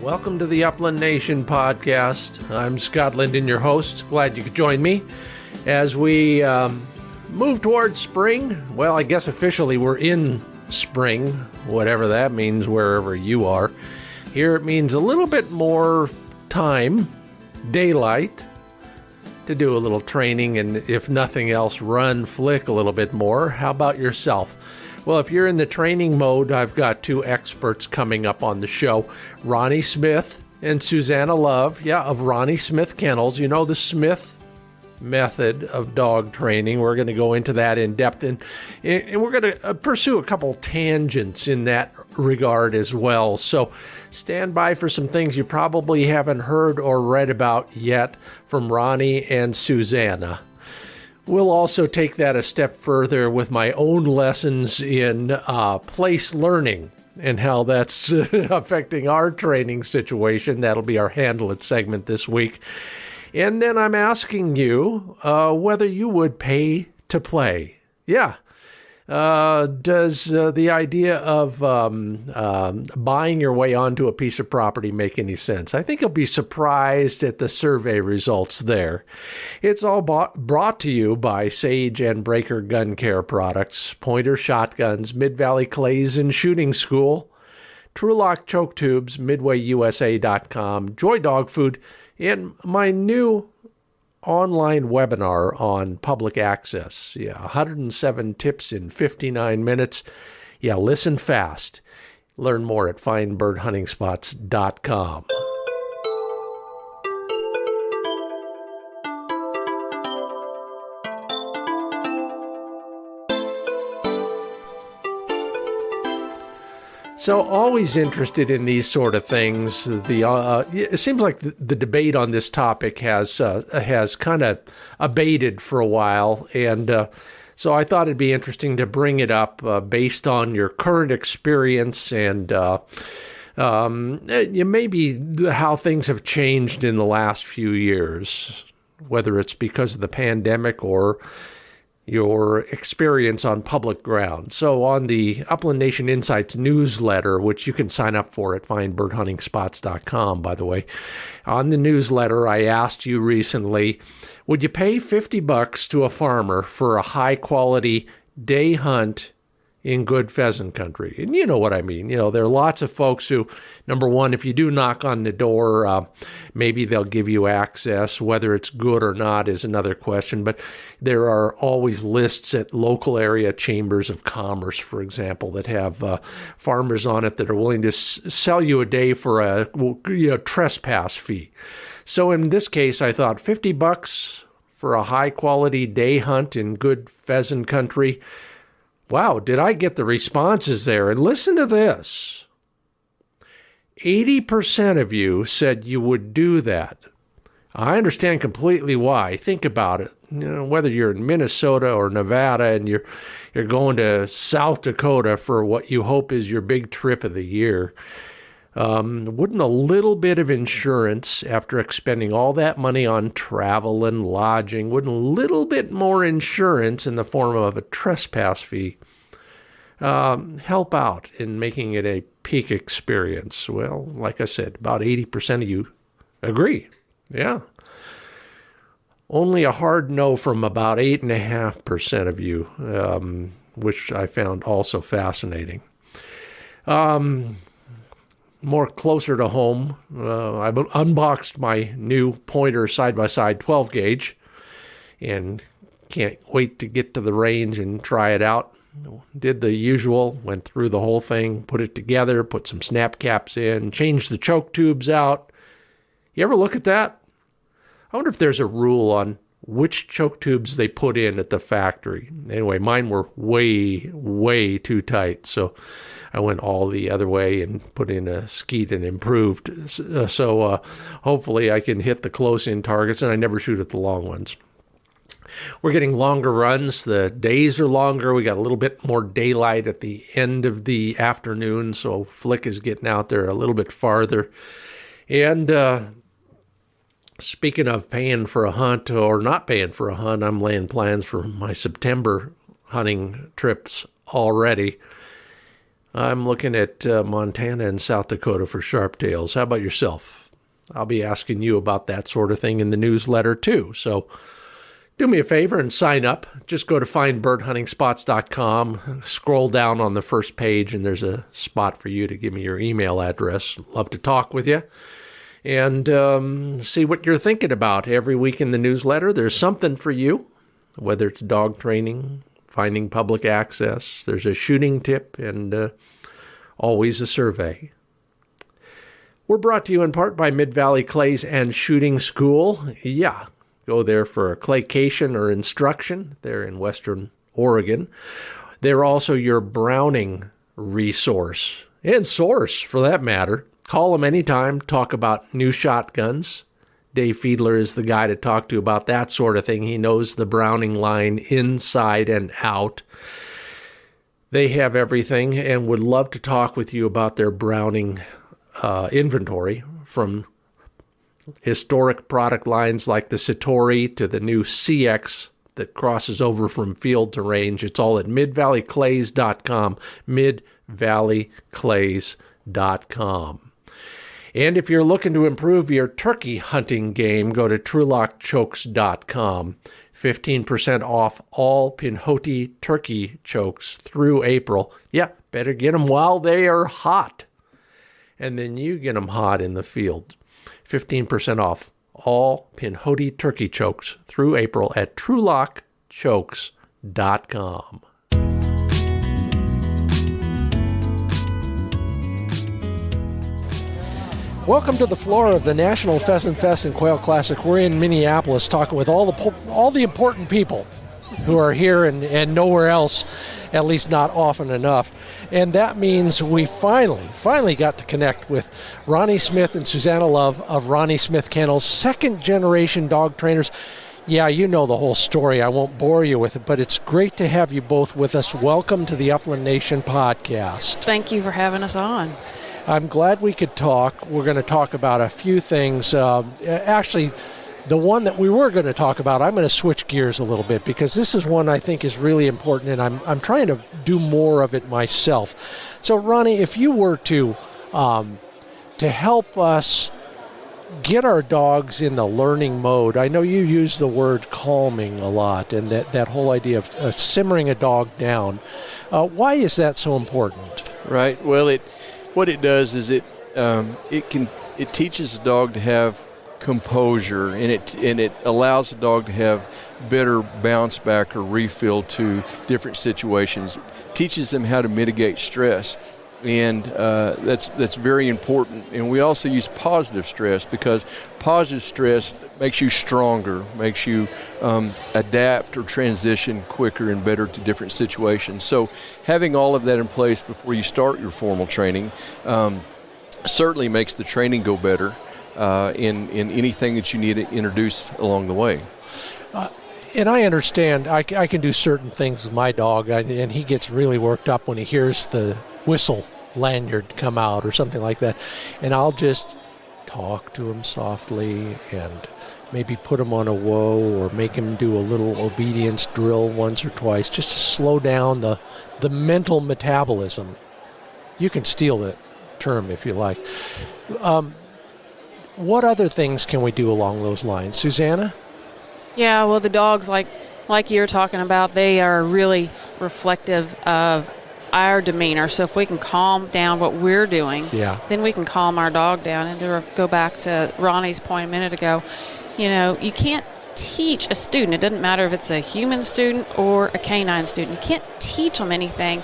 Welcome to the Upland Nation podcast. I'm Scott Linden, your host. Glad you could join me as we move towards spring. Well, I guess officially we're in spring, whatever that means, wherever you are. Here it means a little bit more time, daylight, to do a little training, and if nothing else, run, flick a little bit more. How about yourself? Well, if you're in the training mode, I've got two experts coming up on the show, Ronnie Smith and Susanna Love, of Ronnie Smith Kennels. You know the Smith method of dog training. We're going to go into that in depth, and we're going to pursue a couple tangents in that regard as well. So stand by for some things you probably haven't heard or read about yet from Ronnie and Susanna. We'll also take that a step further with my own lessons in place learning and how that's affecting our training situation. That'll be our Handle It segment this week. And then I'm asking you whether you would pay to play. Does the idea of buying your way onto a piece of property make any sense? I think you'll be surprised at the survey results there. It's all brought to you by Sage and Breaker Gun Care Products, Pointer Shotguns, Mid-Valley Clays and Shooting School, TrulockChokes Tubes, MidwayUSA.com, Joy Dog Food, and my new online webinar on public access. 107 tips in 59 minutes. Listen fast. Learn more at findbirdhuntingspots.com. So always interested in these sort of things. It seems like the debate on this topic has kind of abated for a while, and so I thought it'd be interesting to bring it up based on your current experience and maybe how things have changed in the last few years, whether it's because of the pandemic or your experience on public ground. So on the Upland Nation Insights newsletter, which you can sign up for at findbirdhuntingspots.com, by the way, on the newsletter, I asked you recently, would you pay $50 to a farmer for a high-quality day hunt in good pheasant country? And you know what I mean. There are lots of folks who, number one, if you do knock on the door, maybe they'll give you access. Whether it's good or not is another question. But there are always lists at local area chambers of commerce, for example, that have farmers on it that are willing to sell you a day for a trespass fee. So in this case, I thought $50 for a high-quality day hunt in good pheasant country. Wow, did I get the responses there? And listen to this. 80% of you said you would do that. I understand completely why. Think about it. Whether you're in Minnesota or Nevada and you're going to South Dakota for what you hope is your big trip of the year, wouldn't a little bit of insurance, after expending all that money on travel and lodging, wouldn't a little bit more insurance in the form of a trespass fee help out in making it a peak experience? Well, like I said, about 80% of you agree. Yeah. Only a hard no from about 8.5% of you, which I found also fascinating. More closer to home, I've unboxed my new Pointer side-by-side 12-gauge and can't wait to get to the range and try it out. Did the usual, went through the whole thing, put it together, put some snap caps in, changed the choke tubes out. You ever look at that? I wonder if there's a rule on which choke tubes they put in at the factory. Anyway, mine were way, way too tight, so I went all the other way and put in a skeet and improved. So hopefully I can hit the close-in targets, and I never shoot at the long ones. We're getting longer runs. The days are longer. We got a little bit more daylight at the end of the afternoon, so flick is getting out there a little bit farther. And speaking of paying for a hunt or not paying for a hunt, I'm laying plans for my September hunting trips already. I'm looking at Montana and South Dakota for sharptails. How about yourself? I'll be asking you about that sort of thing in the newsletter too. So do me a favor and sign up. Just go to findbirdhuntingspots.com, scroll down on the first page, and there's a spot for you to give me your email address. Love to talk with you and see what you're thinking about. Every week in the newsletter, there's something for you, whether it's dog training, finding public access, there's a shooting tip, and always a survey. We're brought to you in part by Mid-Valley Clays and Shooting School. Yeah. Go there for claycation or instruction. They're in Western Oregon. They're also your Browning resource and source, for that matter. Call them anytime. Talk about new shotguns. Dave Fiedler is the guy to talk to about that sort of thing. He knows the Browning line inside and out. They have everything and would love to talk with you about their Browning inventory, from historic product lines like the Satori to the new CX that crosses over from field to range. It's all at midvalleyclays.com, midvalleyclays.com. And if you're looking to improve your turkey hunting game, go to TrulockChokes.com. 15% off all Pinhoti turkey chokes through April. Yeah, better get them while they are hot. And then you get them hot in the field. 15% off all Pinhoti turkey chokes through April at TrulockChokes.com. Welcome to the floor of the National Pheasant Fest and Quail Classic. We're in Minneapolis talking with all the important people who are here and nowhere else, at least not often enough. And that means we finally got to connect with Ronnie Smith and Susanna Love of Ronnie Smith Kennels, second-generation dog trainers. Yeah, you know the whole story. I won't bore you with it, but it's great to have you both with us. Welcome to the Upland Nation podcast. Thank you for having us on. I'm glad we could talk. We're going to talk about a few things. Actually, the one that we were going to talk about, I'm going to switch gears a little bit because this is one I think is really important, and I'm trying to do more of it myself. So, Ronnie, if you were to help us get our dogs in the learning mode, I know you use the word calming a lot, and that whole idea of simmering a dog down. Why is that so important? Right. Well, what it does is it teaches the dog to have composure, and it allows the dog to have better bounce back or refill to different situations. It teaches them how to mitigate stress, and that's very important. And we also use positive stress because positive stress makes you stronger, makes you adapt or transition quicker and better to different situations. So having all of that in place before you start your formal training certainly makes the training go better in anything that you need to introduce along the way. And I understand I can do certain things with my dog, and he gets really worked up when he hears the whistle lanyard come out or something like that. And I'll just talk to him softly and maybe put him on a whoa or make him do a little obedience drill once or twice just to slow down the mental metabolism. You can steal that term if you like. What other things can we do along those lines? Susanna? Yeah, well, the dogs, like you're talking about, they are really reflective of our demeanor. So if we can calm down what we're doing, then we can calm our dog down. And to go back to Ronnie's point a minute ago, you can't teach a student, it doesn't matter if it's a human student or a canine student, you can't teach them anything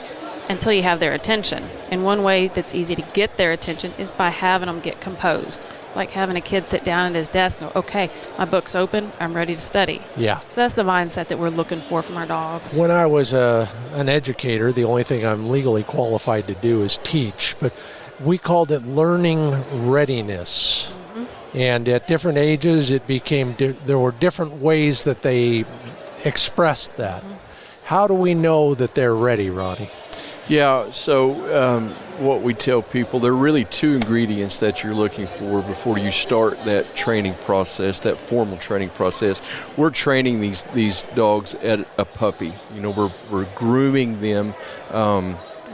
until you have their attention. And one way that's easy to get their attention is by having them get composed. Like having a kid sit down at his desk and go, okay, my book's open, I'm ready to study. Yeah. So that's the mindset that we're looking for from our dogs. When I was an educator, the only thing I'm legally qualified to do is teach, but we called it learning readiness. Mm-hmm. And at different ages, it became, there were different ways that they expressed that. Mm-hmm. How do we know that they're ready, Ronnie? Yeah, so what we tell people, there are really two ingredients that you're looking for before you start that training process, that formal training process. We're training these dogs at a puppy. We're grooming them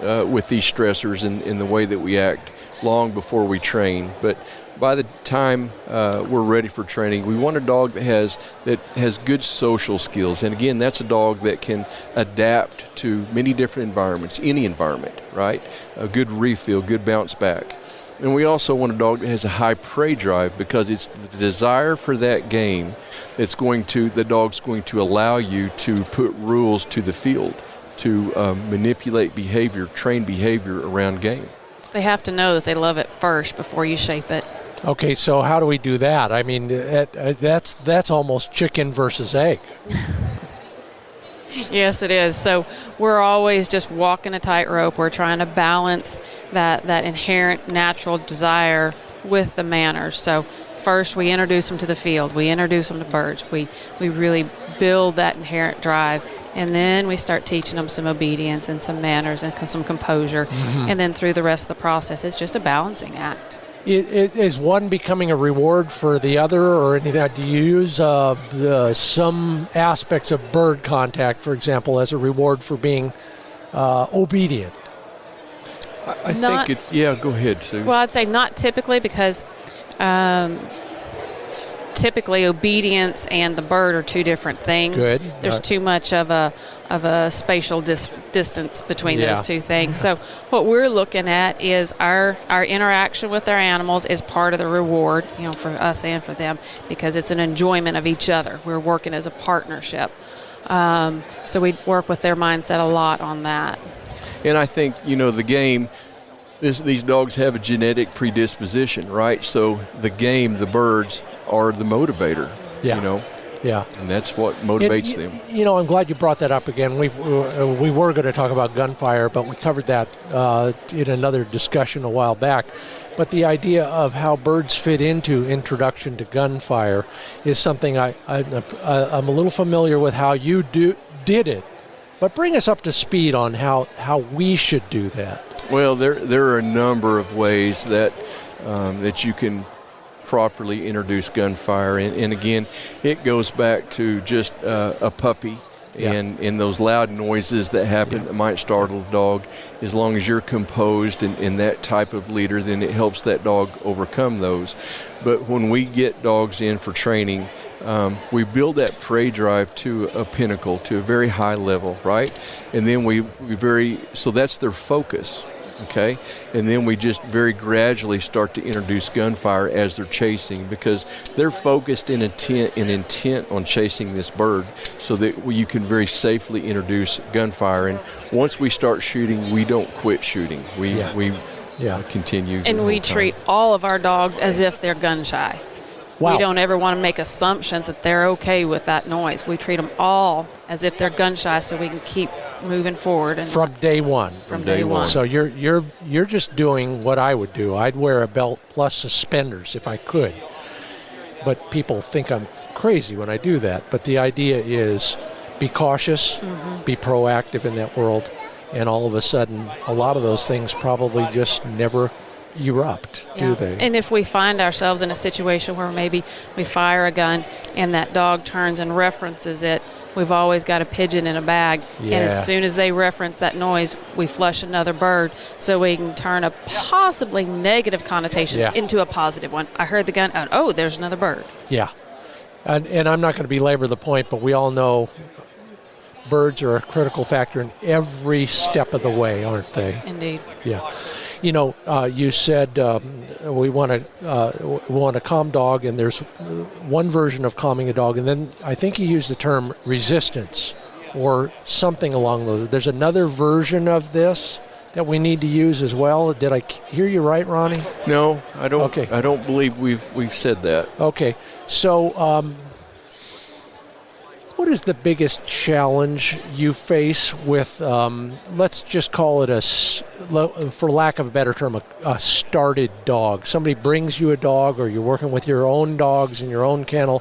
with these stressors in the way that we act long before we train. But by the time we're ready for training, we want a dog that has good social skills. And again, that's a dog that can adapt to many different environments, any environment, right? A good refill, good bounce back. And we also want a dog that has a high prey drive, because it's the desire for that game the dog's going to allow you to put rules to the field, to manipulate behavior, train behavior around game. They have to know that they love it first before you shape it. Okay, so how do we do that? I mean, that's almost chicken versus egg. Yes, it is. So we're always just walking a tightrope. We're trying to balance that inherent natural desire with the manners. So first we introduce them to the field. We introduce them to birds. We really build that inherent drive. And then we start teaching them some obedience and some manners and some composure. Mm-hmm. And then through the rest of the process, it's just a balancing act. Is one becoming a reward for the other, or anything? Do you use some aspects of bird contact, for example, as a reward for being obedient? I think it's, yeah, go ahead, Sue. Well, I'd say not typically, because typically obedience and the bird are two different things. Good. There's too much of a spatial distance between those two things. So what we're looking at is our interaction with our animals is part of the reward, for us and for them, because it's an enjoyment of each other. We're working as a partnership. So we work with their mindset a lot on that. And I think, the game, these dogs have a genetic predisposition, right? So the game, the birds, are the motivator, Yeah. And that's what motivates them. I'm glad you brought that up again. We were going to talk about gunfire, but we covered that in another discussion a while back. But the idea of how birds fit into introduction to gunfire is something I'm a little familiar with how you did it. But bring us up to speed on how we should do that. Well, there are a number of ways that you can properly introduce gunfire, and again, it goes back to just a puppy and those loud noises that happen that might startle a dog. As long as you're composed and that type of leader, then it helps that dog overcome those. But when we get dogs in for training, we build that prey drive to a pinnacle, to a very high level, right? And then so that's their focus. Okay, and then we just very gradually start to introduce gunfire as they're chasing, because they're focused in intent on chasing this bird, so that you can very safely introduce gunfire. And once we start shooting, we don't quit shooting. We continue. And we treat all of our dogs as if they're gun shy. Wow. We don't ever want to make assumptions that they're okay with that noise. We treat them all as if they're gun shy, so we can keep moving forward. From day one. From day one. So you're just doing what I would do. I'd wear a belt plus suspenders if I could. But people think I'm crazy when I do that. But the idea is be cautious, be proactive in that world, and all of a sudden a lot of those things probably just never erupt, do they? And if we find ourselves in a situation where maybe we fire a gun and that dog turns and references it, we've always got a pigeon in a bag. And as soon as they reference that noise, we flush another bird, so we can turn a possibly negative connotation into a positive one. I heard the gun, oh, there's another bird. Yeah. And I'm not going to belabor the point, but we all know birds are a critical factor in every step of the way, aren't they? Indeed. Yeah. You said we want a calm dog, and there's one version of calming a dog, and then I think you used the term resistance or something along those. There's another version of this that we need to use as well. Did I hear you right, Ronnie? No, I don't. Okay. I don't believe we've said that. Okay, so what is the biggest challenge you face with, let's just call it for lack of a better term, a started dog? Somebody brings you a dog, or you're working with your own dogs in your own kennel.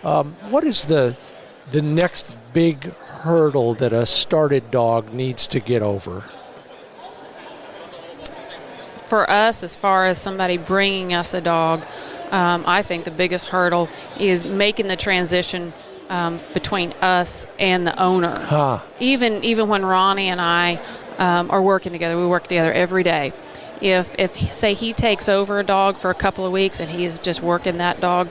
What is the next big hurdle that a started dog needs to get over? For us, as far as somebody bringing us a dog, I think the biggest hurdle is making the transition between us and the owner. Even when Ronnie and I are working together. We work together every day. If say he takes over a dog for a couple of weeks and he's just working that dog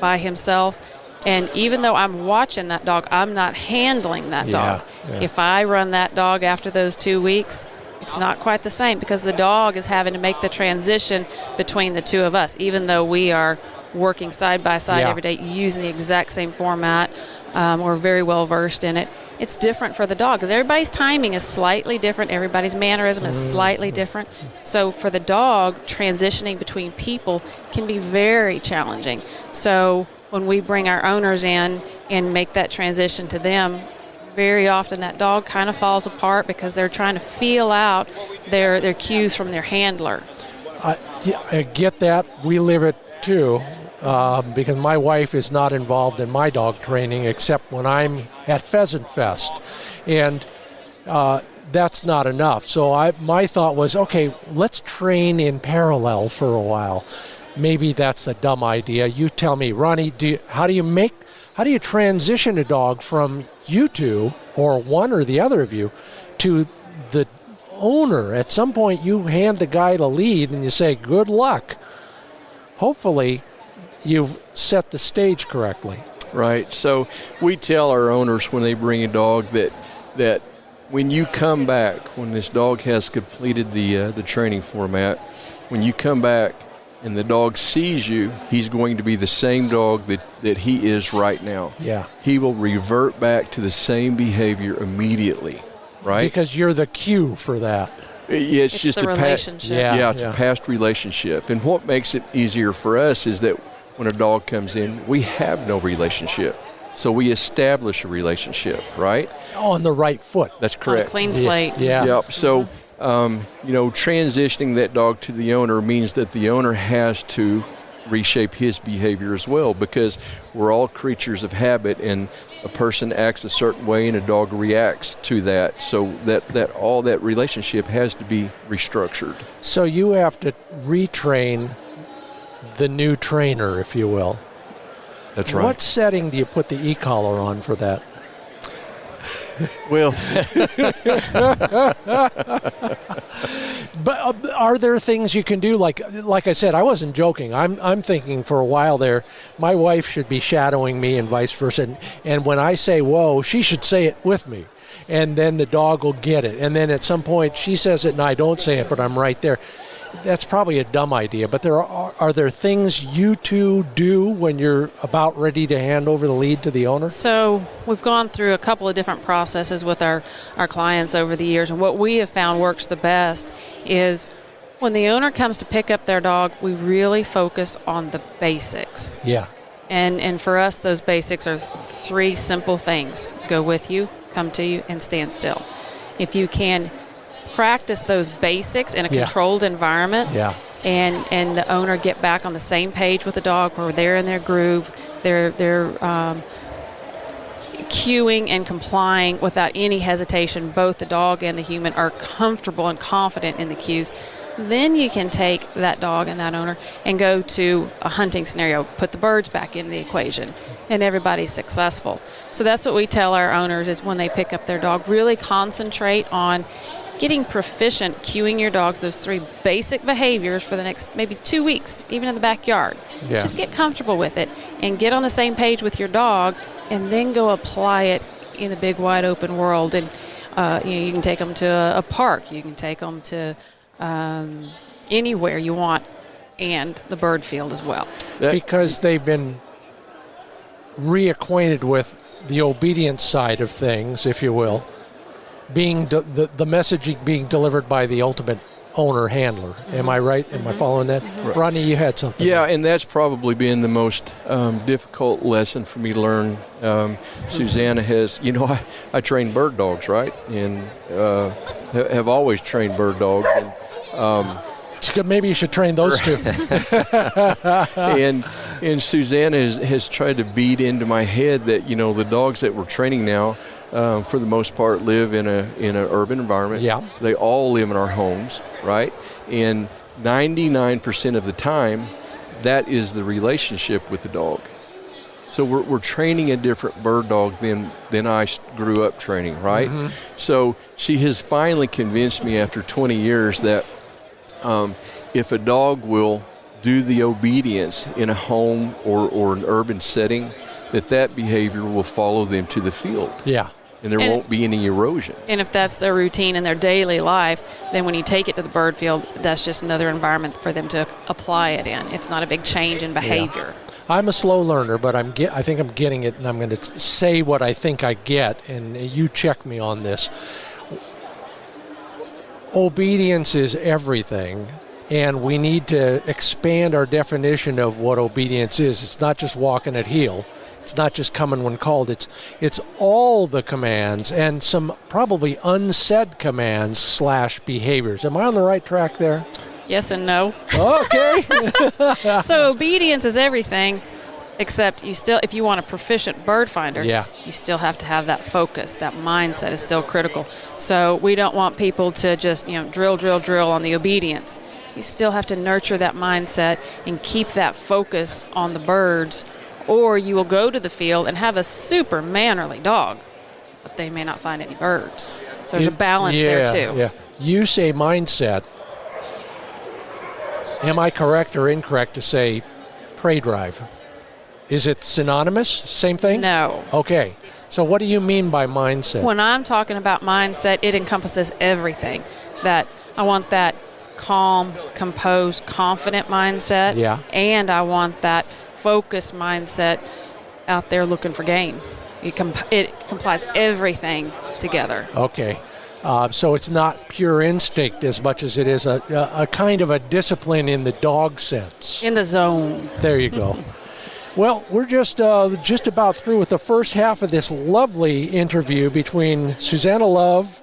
by himself, and even though I'm watching that dog, I'm not handling that dog. Yeah. If I run that dog after those 2 weeks, it's not quite the same because the dog is having to make the transition between the two of us, even though we are working side by side every day using the exact same format. We're very well versed in it. It's different for the dog because everybody's timing is slightly different. Everybody's mannerism is slightly different. So for the dog, transitioning between people can be very challenging. So when we bring our owners in and make that transition to them, very often that dog kind of falls apart because they're trying to feel out their cues from their handler. I get that. We live it too. Because my wife is not involved in my dog training except when I'm at Pheasant Fest, and that's not enough. So my thought was, okay, let's train in parallel for a while. Maybe that's a dumb idea. You tell me, Ronnie. How do you transition a dog from you two, or one or the other of you, to the owner? At some point, you hand the guy the lead and you say, "Good luck." Hopefully, you've set the stage correctly. Right. So we tell our owners when they bring a dog that when you come back, when this dog has completed the training format, when you come back and the dog sees you, he's going to be the same dog that he is right now. Yeah. He will revert back to the same behavior immediately, right? Because you're the cue for that. Yeah, it's just the a relationship. It's a past relationship. And what makes it easier for us is that when a dog comes in, we have no relationship. So we establish a relationship, right? On the right foot. That's correct. On a clean slate. Yeah. Yep. So, transitioning that dog to the owner means that the owner has to reshape his behavior as well, because we're all creatures of habit, and a person acts a certain way and a dog reacts to that. So that all that relationship has to be restructured. So you have to retrain the new trainer, if you will. That's right. What setting do you put the e-collar on for that? Well, but are there things you can do? Like I said, I wasn't joking. I'm thinking for a while there, my wife should be shadowing me and vice versa. And when I say whoa, she should say it with me. And then the dog will get it. And then at some point she says it and I don't say it, but I'm right there. That's probably a dumb idea, but are there things you two do when you're about ready to hand over the lead to the owner? So we've gone through a couple of different processes with our clients over the years, and what we have found works the best is when the owner comes to pick up their dog, we really focus on the basics. Yeah. And for us, those basics are 3 simple things: go with you, come to you, and stand still. If you can practice those basics in a controlled environment, and the owner get back on the same page with the dog, where they're in their groove, they're cueing and complying without any hesitation. Both the dog and the human are comfortable and confident in the cues. Then you can take that dog and that owner and go to a hunting scenario, put the birds back into the equation, and everybody's successful. So that's what we tell our owners is when they pick up their dog, really concentrate on getting proficient cueing your dogs those 3 basic behaviors for the next maybe 2 weeks, even in the backyard. Yeah. Just get comfortable with it and get on the same page with your dog, and then go apply it in the big wide open world. And you can take them to a park, you can take them to anywhere you want, and the bird field as well. Because they've been reacquainted with the obedience side of things, if you will, being the messaging being delivered by the ultimate owner handler. Am I right? Am I following that? Right. Ronnie, you had something. Yeah, and that's probably been the most difficult lesson for me to learn. Susanna has, I train bird dogs, right? And have always trained bird dogs. And, maybe you should train those 2. and Susanna has tried to beat into my head that, the dogs that we're training now, for the most part, live in an urban environment. Yeah. They all live in our homes, right? And 99% of the time, that is the relationship with the dog. So we're training a different bird dog than I grew up training, right? Mm-hmm. So she has finally convinced me after 20 years that if a dog will do the obedience in a home or an urban setting, that behavior will follow them to the field. Yeah. And there won't be any erosion. And if that's their routine in their daily life, then when you take it to the bird field, that's just another environment for them to apply it in. It's not a big change in behavior. Yeah. I'm a slow learner, but I think I'm getting it, and I'm going to say what I think I get, and you check me on this. Obedience is everything, and we need to expand our definition of what obedience is. It's not just walking at heel. It's not just coming when called. It's all the commands and some probably unsaid commands / behaviors. Am I on the right track there? Yes and no. Okay. So obedience is everything, except if you want a proficient bird finder, you still have to have that focus. That mindset is still critical. So we don't want people to just drill on the obedience. You still have to nurture that mindset and keep that focus on the birds, or you will go to the field and have a super mannerly dog, but they may not find any birds. So there's a balance there too. Yeah. You say mindset. Am I correct or incorrect to say prey drive? Is it synonymous? Same thing? No. Okay. So what do you mean by mindset? When I'm talking about mindset, it encompasses everything. That I want that calm, composed, confident mindset. Yeah. And I want that focused mindset out there looking for game. It complies everything together. Okay. So it's not pure instinct as much as it is a kind of a discipline in the dog sense. In the zone. There you go. Well, we're just about through with the first half of this lovely interview between Susanna Love,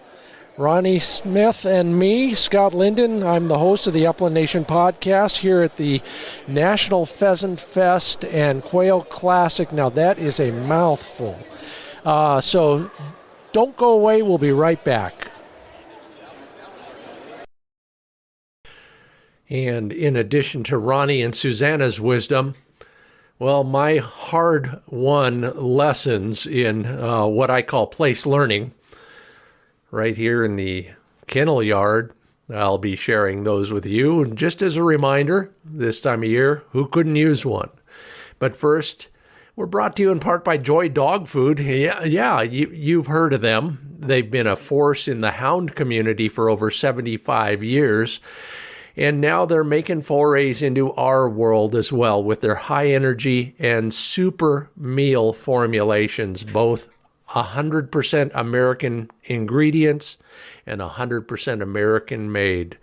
Ronnie Smith, and me, Scott Linden. I'm the host of the Upland Nation podcast here at the National Pheasant Fest and Quail Classic. Now, that is a mouthful. So don't go away. We'll be right back. And in addition to Ronnie and Susanna's wisdom, well, my hard-won lessons in what I call place learning right here in the kennel yard, I'll be sharing those with you. And just as a reminder, this time of year, who couldn't use one? But first, we're brought to you in part by Joy Dog Food. Yeah, you've heard of them. They've been a force in the hound community for over 75 years. And now they're making forays into our world as well with their high energy and super meal formulations, both 100% American ingredients and 100% American made.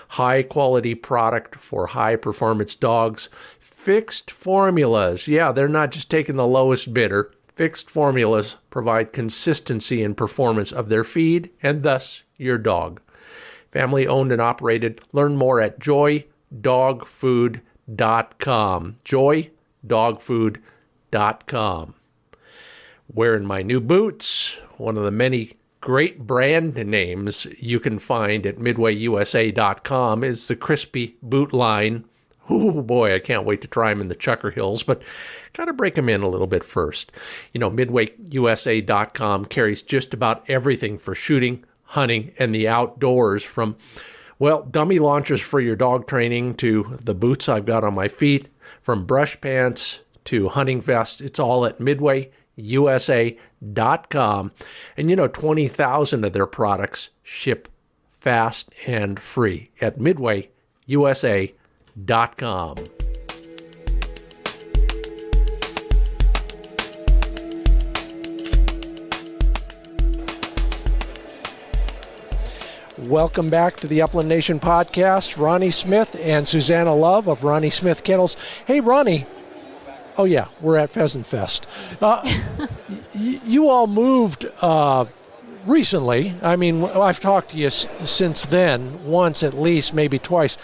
High quality product for high performance dogs. Fixed formulas. Yeah, they're not just taking the lowest bidder. Fixed formulas provide consistency in performance of their feed and thus your dog. Family owned and operated. Learn more at joydogfood.com. joydogfood.com. Wearing my new boots, one of the many great brand names you can find at midwayusa.com is the Crispy Boot line. Oh boy, I can't wait to try them in the Chucker Hills, but got to break them in a little bit first. midwayusa.com carries just about everything for shooting, hunting, and the outdoors, from, dummy launchers for your dog training to the boots I've got on my feet, from brush pants to hunting vests. It's all at midwayusa.com. And 20,000 of their products ship fast and free at midwayusa.com. Welcome back to the Upland Nation podcast. Ronnie Smith and Susanna Love of Ronnie Smith Kennels. Hey, Ronnie. Oh, yeah, we're at Pheasant Fest. You all moved recently. I mean, I've talked to you since then, once at least, maybe twice.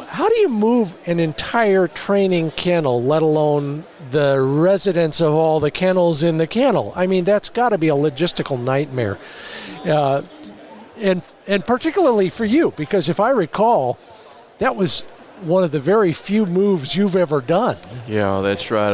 How do you move an entire training kennel, let alone the residents of all the kennels in the kennel? I mean, that's got to be a logistical nightmare. And particularly for you, because if I recall, that was one of the very few moves you've ever done. Yeah, that's right.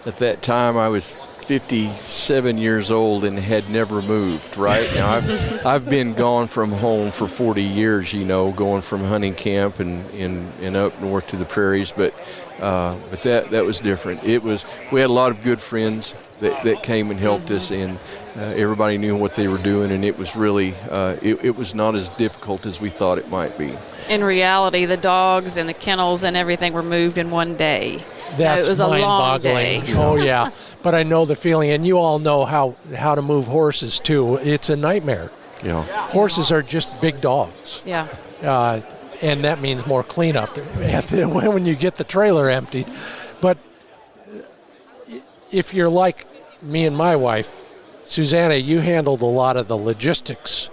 At that time, I was 57 years old and had never moved, right? Now, I've been gone from home for 40 years, going from hunting camp and up north to the prairies, but that was different. We had a lot of good friends that came and helped us, and everybody knew what they were doing, and it was really, it was not as difficult as we thought it might be. In reality, the dogs and the kennels and everything were moved in one day. That's it was a long day. Oh, yeah. But I know the feeling, and you all know how to move horses, too. It's a nightmare. Yeah. Horses are just big dogs. Yeah. And that means more cleanup when you get the trailer emptied. But if you're like me and my wife, Susanna, you handled a lot of the logistics.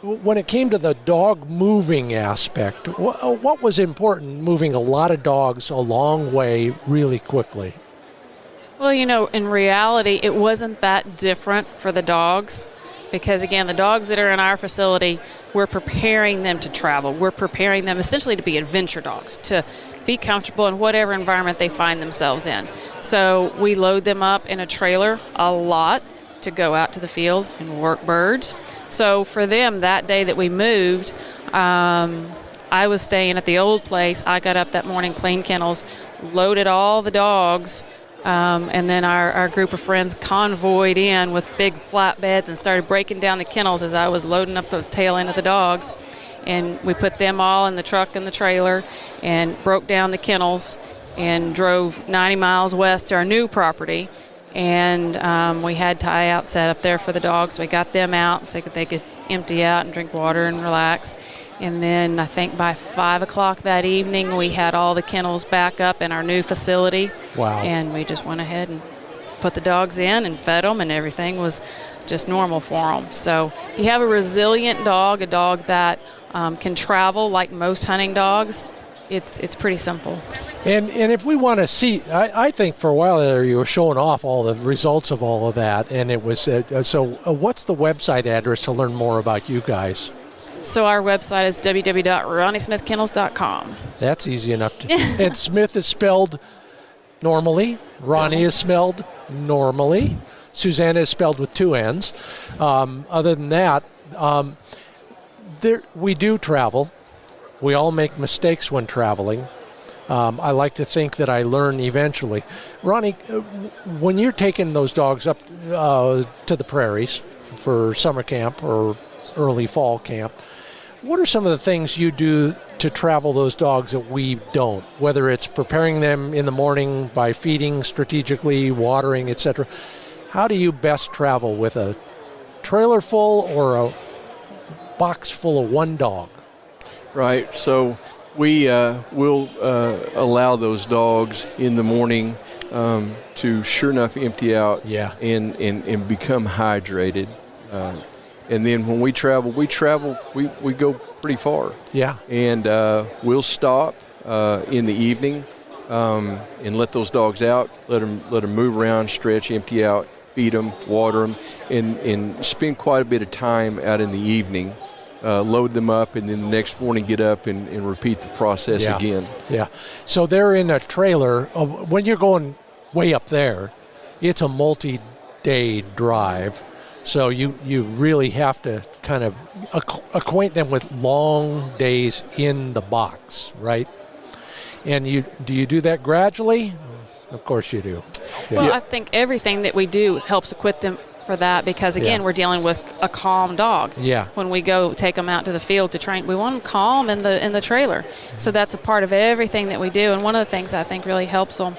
When it came to the dog moving aspect, what was important moving a lot of dogs a long way really quickly? Well, in reality, it wasn't that different for the dogs because, again, the dogs that are in our facility, we're preparing them to travel. We're preparing them essentially to be adventure dogs, to be comfortable in whatever environment they find themselves in. So we load them up in a trailer a lot to go out to the field and work birds. So for them, that day that we moved, I was staying at the old place. I got up that morning, cleaned kennels, loaded all the dogs, and then our group of friends convoyed in with big flatbeds and started breaking down the kennels as I was loading up the tail end of the dogs. And we put them all in the truck and the trailer and broke down the kennels and drove 90 miles west to our new property. And we had tie-out set up there for the dogs. So we got them out so they could empty out and drink water and relax. And then I think by 5 o'clock that evening, we had all the kennels back up in our new facility. Wow. And we just went ahead and put the dogs in and fed them, and everything was just normal for them. So if you have a resilient dog, a dog that can travel like most hunting dogs, it's pretty simple. And if we want to see, I think for a while there you were showing off all the results of all of that, and it was what's the website address to learn more about you guys? So our website is www.ronniesmithkennels.com. That's easy enough to. And Smith is spelled normally. Ronnie is spelled normally. Susanna is spelled with 2 N's. Other than that, we do travel. We all make mistakes when traveling. I like to think that I learn eventually. Ronnie, when you're taking those dogs up to the prairies for summer camp or early fall camp, what are some of the things you do to travel those dogs that we don't? Whether it's preparing them in the morning by feeding strategically, watering, etc. How do you best travel with a trailer full or a box full of one dog? Right. So we will allow those dogs in the morning to sure enough empty out and become hydrated. And then when we travel, we go pretty far. Yeah. And we'll stop in the evening and let those dogs out, let them move around, stretch, empty out, feed them, water them, and spend quite a bit of time out in the evening. Load them up, and then the next morning get up and repeat the process again. Yeah. So they're in a trailer. When you're going way up there, it's a multi-day drive. So you really have to kind of acquaint them with long days in the box, right? And do you do that gradually? Of course you do. Yeah. Well, I think everything that we do helps equip them for that because, again, we're dealing with a calm dog. Yeah. When we go take them out to the field to train, we want them calm in the trailer. So that's a part of everything that we do. And one of the things I think really helps them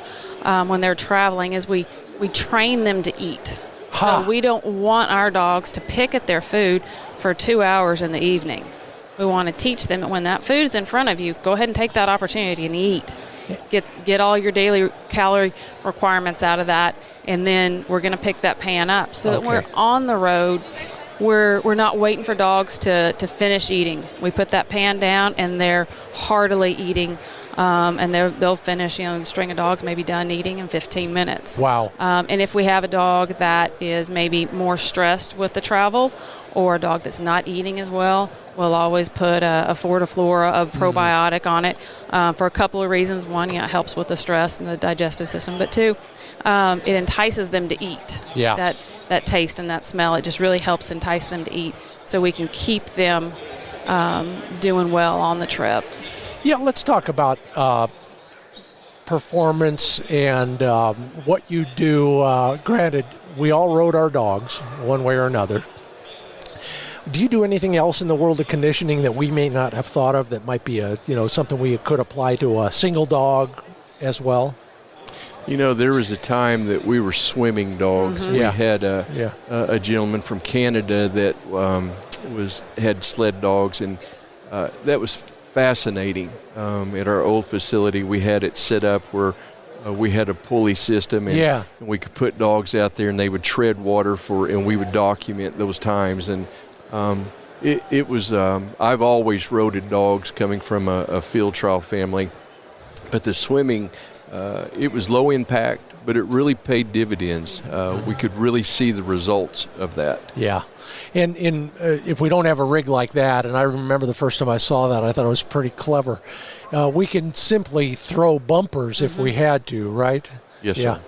when they're traveling is we train them to eat. So we don't want our dogs to pick at their food for 2 hours in the evening. We want to teach them that when that food is in front of you, go ahead and take that opportunity and eat. Get all your daily calorie requirements out of that, and then we're going to pick that pan up so that we're on the road. We're not waiting for dogs to finish eating. We put that pan down, and they're heartily eating and they'll finish, the string of dogs may be done eating in 15 minutes. Wow. And if we have a dog that is maybe more stressed with the travel, or a dog that's not eating as well, we'll always put a FurFeathersFriends, a probiotic on it for a couple of reasons. One, it helps with the stress and the digestive system, but two, it entices them to eat. Yeah. That taste and that smell, it just really helps entice them to eat, so we can keep them doing well on the trip. Yeah, let's talk about performance and what you do. Granted, we all rode our dogs one way or another. Do you do anything else in the world of conditioning that we may not have thought of that might be something we could apply to a single dog as well? There was a time that we were swimming dogs. We had a gentleman from Canada that had sled dogs, and that was fascinating. At our old facility, we had it set up where we had a pulley system, and we could put dogs out there, and they would tread water and we would document those times. And it was I've always roded dogs coming from a field trial family, but the swimming, it was low impact, but it really paid dividends. We could really see the results of that. Yeah. And if we don't have a rig like that, and I remember the first time I saw that, I thought it was pretty clever. We can simply throw bumpers if we had to, right? Yes, sir.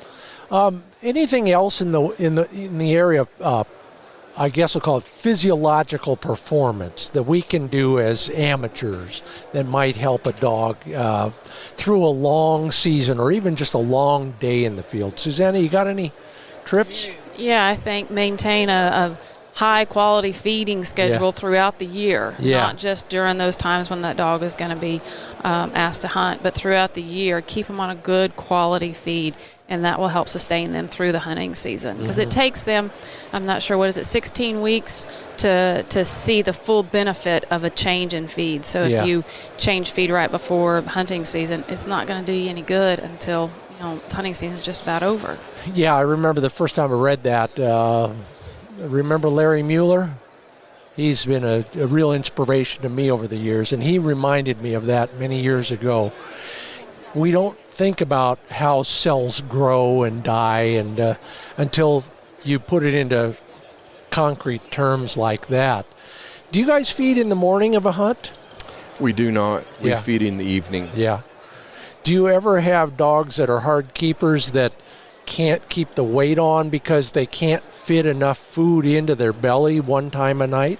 Anything else in the area of I guess I'll call it physiological performance that we can do as amateurs that might help a dog through a long season or even just a long day in the field? Susanna, you got any trips? Yeah, I think maintain a high-quality feeding schedule throughout the year, not just during those times when that dog is going to be asked to hunt, but throughout the year. Keep them on a good quality feed, and that will help sustain them through the hunting season. Because it takes them, I'm not sure, 16 weeks to see the full benefit of a change in feed. So if you change feed right before hunting season, it's not going to do you any good until hunting season is just about over. Yeah, I remember the first time I read that. Remember Larry Mueller? He's been a real inspiration to me over the years, and he reminded me of that many years ago. We don't think about how cells grow and die and until you put it into concrete terms like that. Do you guys feed in the morning of a hunt? We do not. We feed in the evening. Yeah. Do you ever have dogs that are hard keepers that can't keep the weight on because they can't fit enough food into their belly one time a night?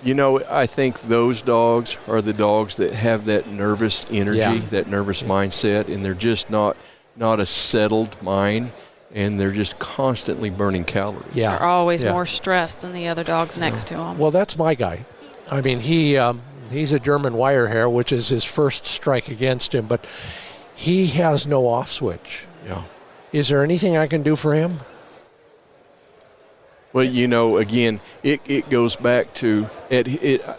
I think those dogs are the dogs that have that nervous energy, that nervous mindset, and they're just not a settled mind, and they're just constantly burning calories. Yeah. They're always more stressed than the other dogs next to them. Well, that's my guy. I mean, he's a German Wirehair, which is his first strike against him, but he has no off switch. Yeah. Is there anything I can do for him? Well, again, it goes back to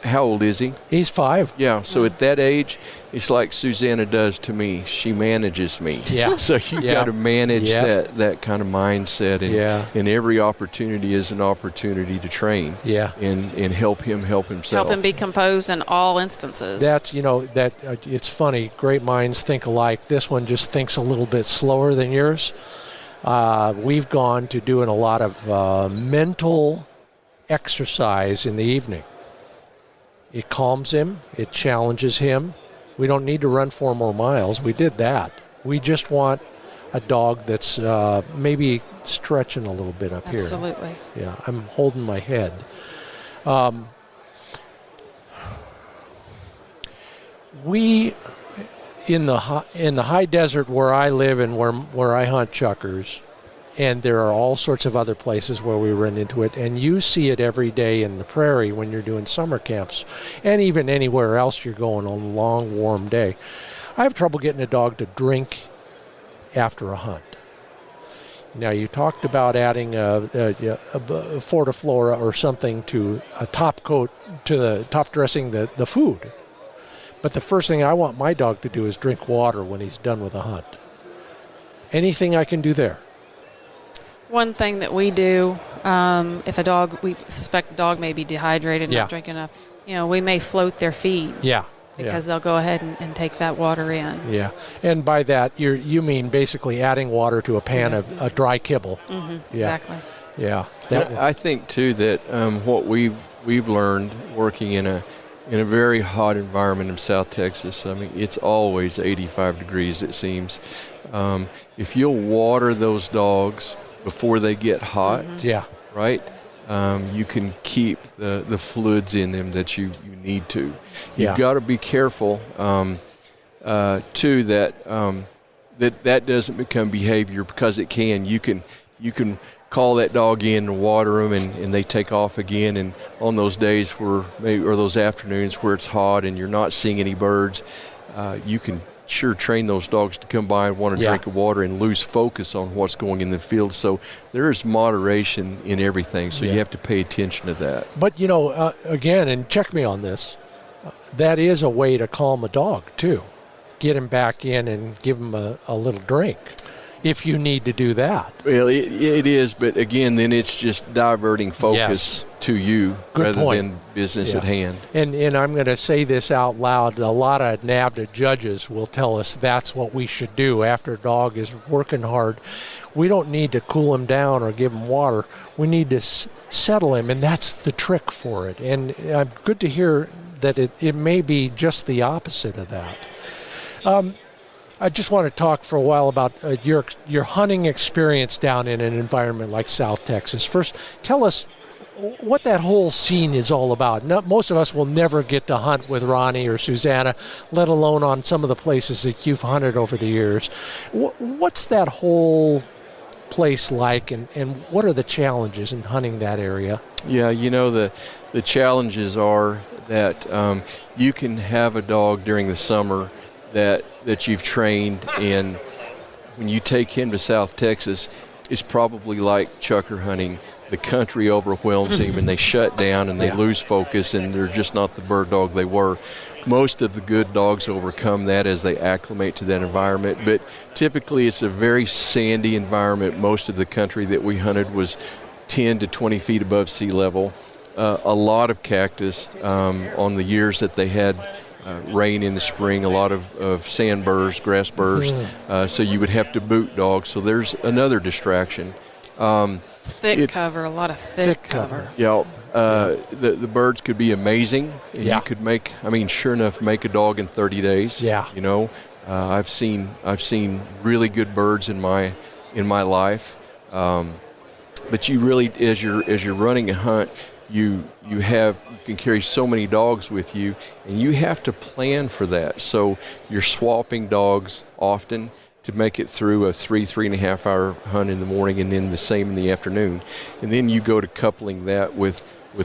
how old is he? He's 5. Yeah, so at that age, it's like Susanna does to me. She manages me. Yeah. So you got to manage that kind of mindset, and every opportunity is an opportunity to train. Yeah. And help him help himself. Help him be composed in all instances. That's it's funny. Great minds think alike. This one just thinks a little bit slower than yours. We've gone to doing a lot of mental exercise in the evening. It calms him. It challenges him. We don't need to run 4 more miles. We did that. We just want a dog that's maybe stretching a little bit up here. Absolutely. Yeah, I'm holding my head. We... In the high desert where I live and where I hunt chukars, and there are all sorts of other places where we run into it, and you see it every day in the prairie when you're doing summer camps, and even anywhere else you're going on a long, warm day. I have trouble getting a dog to drink after a hunt. Now, you talked about adding a Fortiflora or something to a top coat, to the top dressing the food. But the first thing I want my dog to do is drink water when he's done with a hunt. Anything I can do there? One thing that we do, if we suspect a dog may be dehydrated, not drinking enough, we may float their feed. Yeah. because they'll go ahead and take that water in. Yeah, and by that you mean basically adding water to a pan of a dry kibble. Mm-hmm. Yeah. Exactly. Yeah. I think too that what we've learned working in a very hot environment in South Texas. I mean, it's always 85 degrees, it seems. If you'll water those dogs before they get hot, right, you can keep the fluids in them that you need to. You've got to be careful, too, that doesn't become behavior, because it can. You can call that dog in and water them, and they take off again. And on those days or those afternoons where it's hot and you're not seeing any birds, you can sure train those dogs to come by and want to drink of water and lose focus on what's going in the field. So there is moderation in everything, so you have to pay attention to that. But, again, and check me on this, that is a way to calm a dog, too. Get him back in and give him a little drink, if you need to do that. Well, it is, but again, then it's just diverting focus to you rather than business at hand. And I'm going to say this out loud. A lot of NAVDA judges will tell us that's what we should do after a dog is working hard. We don't need to cool him down or give him water. We need to settle him, and that's the trick for it. And good to hear that it may be just the opposite of that. I just want to talk for a while about your hunting experience down in an environment like South Texas. First, tell us what that whole scene is all about. Most of us will never get to hunt with Ronnie or Susanna, let alone on some of the places that you've hunted over the years. What's that whole place like, and what are the challenges in hunting that area? Yeah, the challenges are that you can have a dog during the summer that you've trained, and when you take him to South Texas, it's probably like chucker hunting. The country overwhelms him, and they shut down, and they lose focus, and they're just not the bird dog they were. Most of the good dogs overcome that as they acclimate to that environment, but typically it's a very sandy environment. Most of the country that we hunted was 10 to 20 feet above sea level. A lot of cactus on the years that they had rain in the spring, a lot of sand burrs, grass burrs, so you would have to boot dogs. So there's another distraction. Thick cover, a lot of thick cover. Yeah, the birds could be amazing. And you could make a dog in 30 days. Yeah. I've seen really good birds in my life. But you really, as you're running a hunt, you can carry so many dogs with you, and you have to plan for that. So you're swapping dogs often to make it through a 3.5 hour hunt in the morning, and then the same in the afternoon. And then you go to coupling that with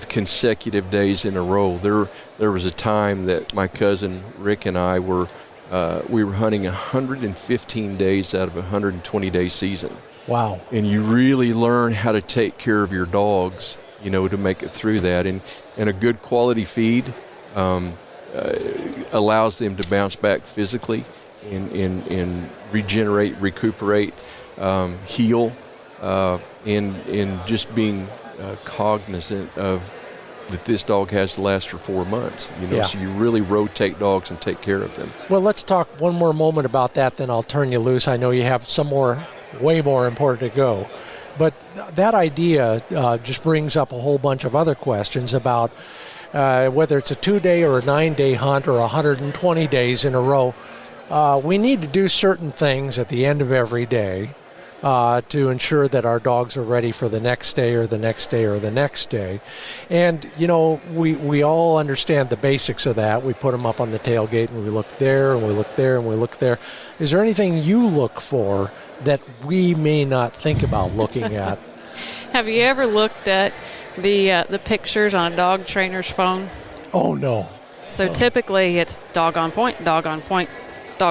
consecutive days in a row. There was a time that my cousin Rick and I were hunting 115 days out of a 120-day season. Wow. And you really learn how to take care of your dogs, to make it through that. And a good quality feed allows them to bounce back physically and regenerate, recuperate, heal, and just being cognizant of that this dog has to last for 4 months. So you really rotate dogs and take care of them. Well, let's talk one more moment about that, then I'll turn you loose. I know you have some way more important to go. But that idea just brings up a whole bunch of other questions about whether it's a 2-day or a 9-day hunt or 120 days in a row. We need to do certain things at the end of every day to ensure that our dogs are ready for the next day or the next day or the next day. And, we all understand the basics of that. We put them up on the tailgate, and we look there, and we look there, and we look there. Is there anything you look for that we may not think about looking at? Have you ever looked at the pictures on a dog trainer's phone? Oh, no. So typically it's dog on point, dog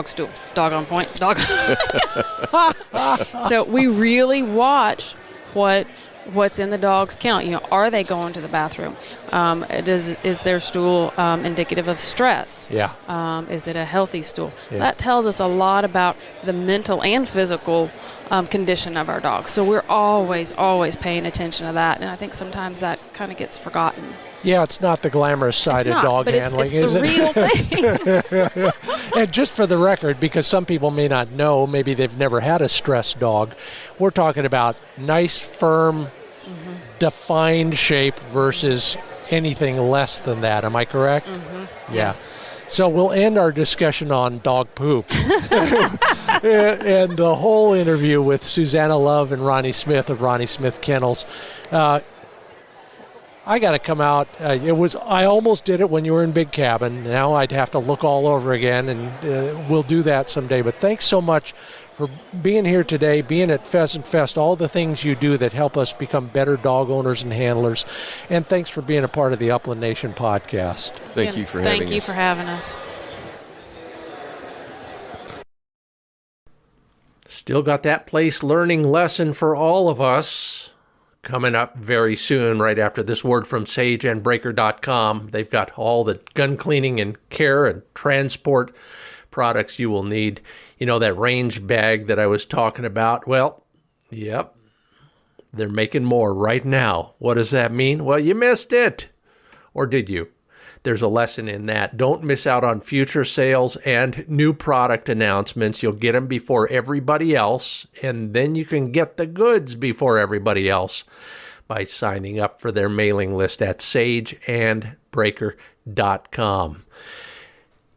stool, dog on point, dog. So we really watch what's in the dog's count. Are they going to the bathroom? Is their stool indicative of stress? Yeah. Is it a healthy stool? Yeah. That tells us a lot about the mental and physical condition of our dogs. So we're always paying attention to that, and I think sometimes that kind of gets forgotten. Yeah, it's not the glamorous side of dog handling, is it? It's the real thing. And just for the record, because some people may not know, maybe they've never had a stressed dog, we're talking about nice, firm, defined shape versus anything less than that. Am I correct? Mm-hmm. Yeah. Yes. So we'll end our discussion on dog poop. And the whole interview with Susanna Love and Ronnie Smith of Ronnie Smith Kennels. I got to come out. I almost did it when you were in Big Cabin. Now I'd have to look all over again, and we'll do that someday. But thanks so much for being here today, being at Pheasant Fest, all the things you do that help us become better dog owners and handlers. And thanks for being a part of the Upland Nation podcast. Thank you for having us. Thank you for having us. Still got that place learning lesson for all of us coming up very soon, right after this word from sageandbreaker.com. They've got all the gun cleaning and care and transport products you will need. You know, that range bag that I was talking about? Well, yep, they're making more right now. What does that mean? Well, you missed it. Or did you? There's a lesson in that. Don't miss out on future sales and new product announcements. You'll get them before everybody else, and then you can get the goods before everybody else by signing up for their mailing list at sageandbreaker.com.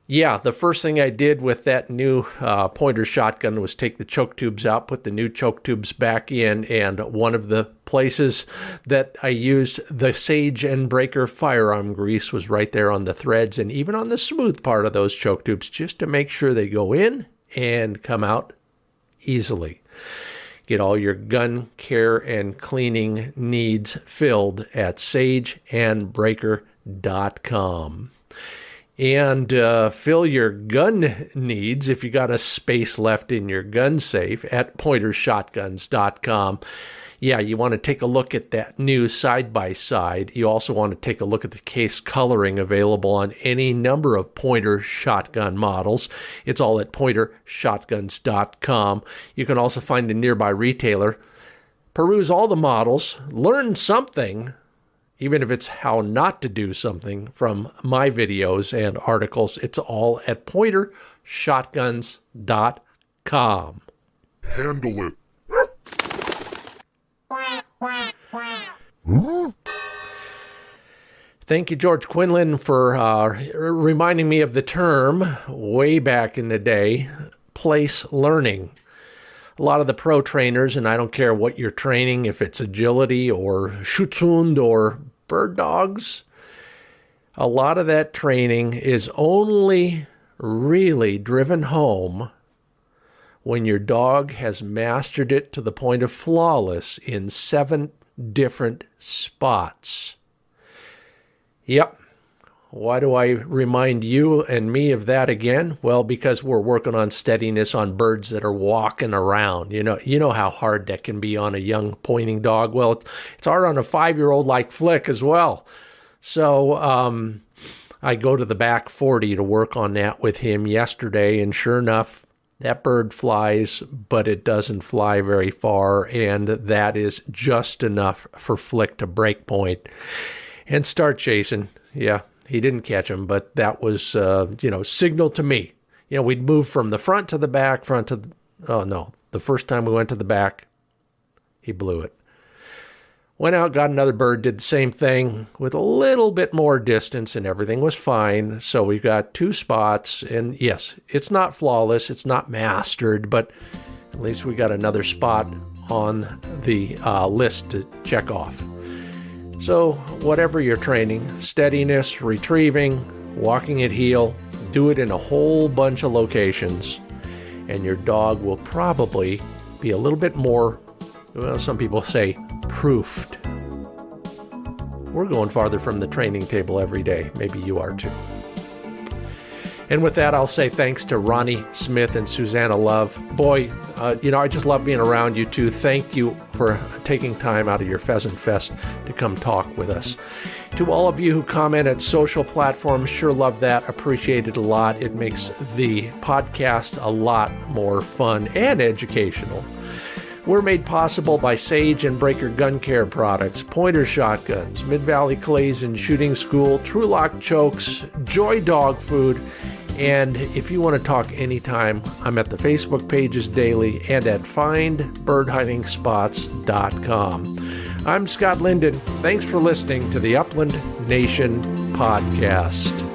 Yeah, the first thing I did with that new pointer shotgun was take the choke tubes out, put the new choke tubes back in, and one of the places that I used the Sage and Breaker firearm grease was right there on the threads and even on the smooth part of those choke tubes, just to make sure they go in and come out easily. Get all your gun care and cleaning needs filled at sageandbreaker.com. And fill your gun needs, if you got a space left in your gun safe, at pointershotguns.com. Yeah, you want to take a look at that new side-by-side. You also want to take a look at the case coloring available on any number of Pointer shotgun models. It's all at pointershotguns.com. You can also find a nearby retailer. Peruse all the models, learn something, even if it's how not to do something, from my videos and articles. It's all at pointershotguns.com. Handle it. Thank you, George Quinlan, for reminding me of the term way back in the day, place learning. A lot of the pro trainers, and I don't care what you're training, if it's agility or Schutzhund or bird dogs, a lot of that training is only really driven home when your dog has mastered it to the point of flawless in 7 different spots. Yep. Why do I remind you and me of that again? Well, because we're working on steadiness on birds that are walking around. You know how hard that can be on a young pointing dog. Well, it's hard on a 5-year-old like Flick as well. So I go to the back 40 to work on that with him yesterday, and sure enough, that bird flies, but it doesn't fly very far, and that is just enough for Flick to break point and start chasing. Yeah. He didn't catch him, but that was, signal to me. We'd move from the front to the back, the first time we went to the back, he blew it. Went out, got another bird, did the same thing with a little bit more distance, and everything was fine. So we've got 2 spots, and yes, it's not flawless, it's not mastered, but at least we got another spot on the list to check off. So whatever you're training, steadiness, retrieving, walking at heel, do it in a whole bunch of locations, and your dog will probably be a little bit more, some people say, proofed. We're going farther from the training table every day. Maybe you are too. And with that, I'll say thanks to Ronnie Smith and Susanna Love. Boy, I just love being around you two. Thank you for taking time out of your Pheasant Fest to come talk with us. To all of you who comment at social platforms, sure love that. Appreciate it a lot. It makes the podcast a lot more fun and educational. We're made possible by Sage and Breaker Gun Care products, Pointer Shotguns, Mid-Valley Clays and Shooting School, TrulockChokes, Joy Dog Food, and if you want to talk anytime, I'm at the Facebook pages daily and at findbirdhidingspots.com. I'm Scott Linden. Thanks for listening to the Upland Nation Podcast.